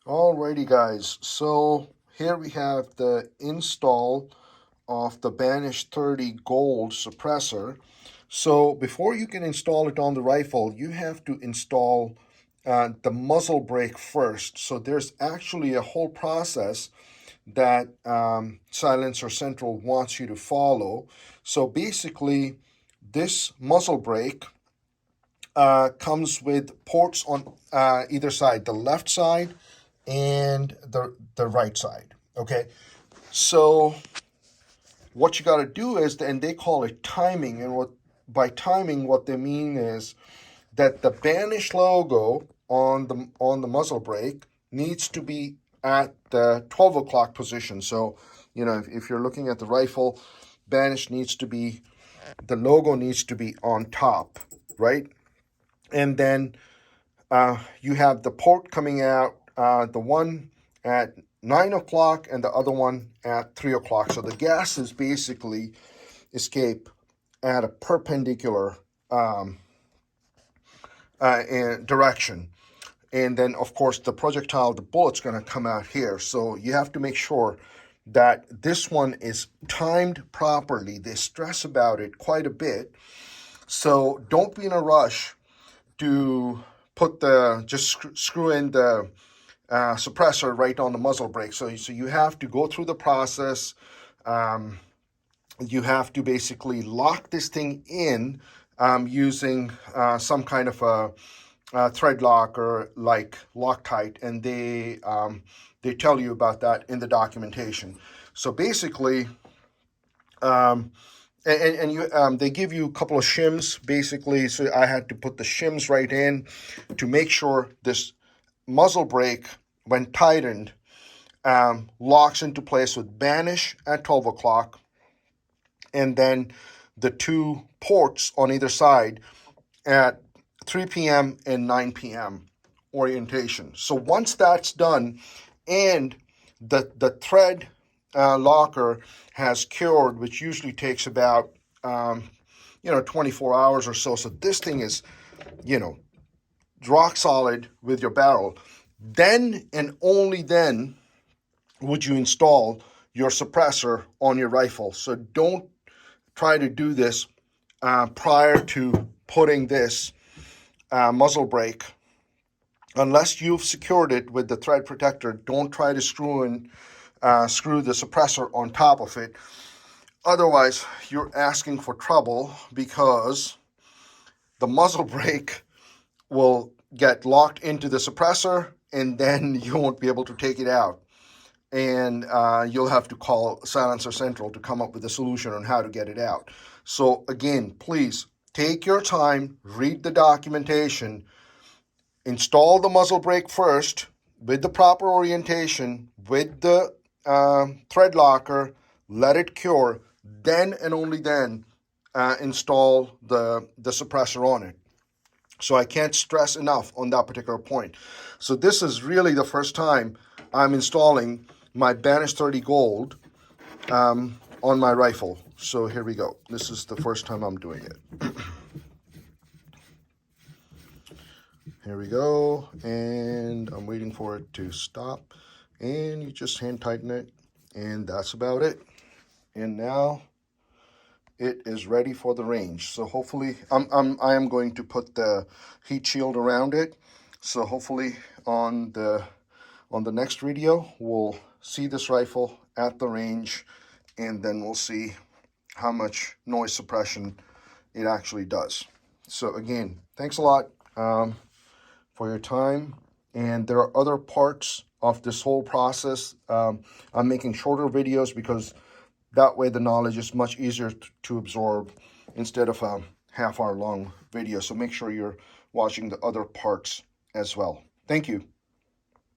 Alrighty guys, so here we have the install of the Banish 30 Gold suppressor. So before you can install it on the rifle, you have to install the muzzle brake first. So there's actually a whole process that Silencer Central wants you to follow. So basically, this muzzle brake comes with ports on either side, the left side and the right side. Okay, so what you got to do is, and they call it timing, and what by timing what they mean is that the Banish logo on the muzzle brake needs to be at the 12 o'clock position. So if you're looking at the rifle, Banish needs to be, the logo needs to be on top, right? And then you have the port coming out, the one at 9 o'clock and the other one at 3 o'clock. So the gases basically escape at a perpendicular direction. And then, of course, the projectile, the bullet's going to come out here. So you have to make sure that this one is timed properly. They stress about it quite a bit. So don't be in a rush to put just screw in the suppressor right on the muzzle brake. So you have to go through the process. You have to basically lock this thing in using some kind of a thread locker like Loctite, and they tell you about that in the documentation. So basically, they give you a couple of shims basically. So I had to put the shims right in to make sure this muzzle brake, when tightened, locks into place with Banish at 12 o'clock, and then the two ports on either side at 3 p.m. and 9 p.m. orientation. So once that's done and the thread locker has cured, which usually takes about 24 hours or so. So this thing is, rock solid with your barrel. Then and only then would you install your suppressor on your rifle. So don't try to do this prior to putting this muzzle brake. Unless you've secured it with the thread protector, don't try to screw the suppressor on top of it. Otherwise, you're asking for trouble because the muzzle brake will get locked into the suppressor and then you won't be able to take it out. And you'll have to call Silencer Central to come up with a solution on how to get it out. So again, please take your time, read the documentation, install the muzzle brake first with the proper orientation, with the thread locker, let it cure, then and only then install the suppressor on it. So I can't stress enough on that particular point. So this is really the first time I'm installing my Banish 30 Gold on my rifle. So here we go. This is the first time I'm doing it. Here we go, and I'm waiting for it to stop, and you just hand tighten it, and that's about it. And now it is ready for the range. So hopefully, I am going to put the heat shield around it. So hopefully on the next video, we'll see this rifle at the range, and then we'll see how much noise suppression it actually does. So again, thanks a lot for your time. And there are other parts of this whole process. I'm making shorter videos because that way the knowledge is much easier to absorb instead of a half-hour long video. So make sure you're watching the other parts as well. Thank you.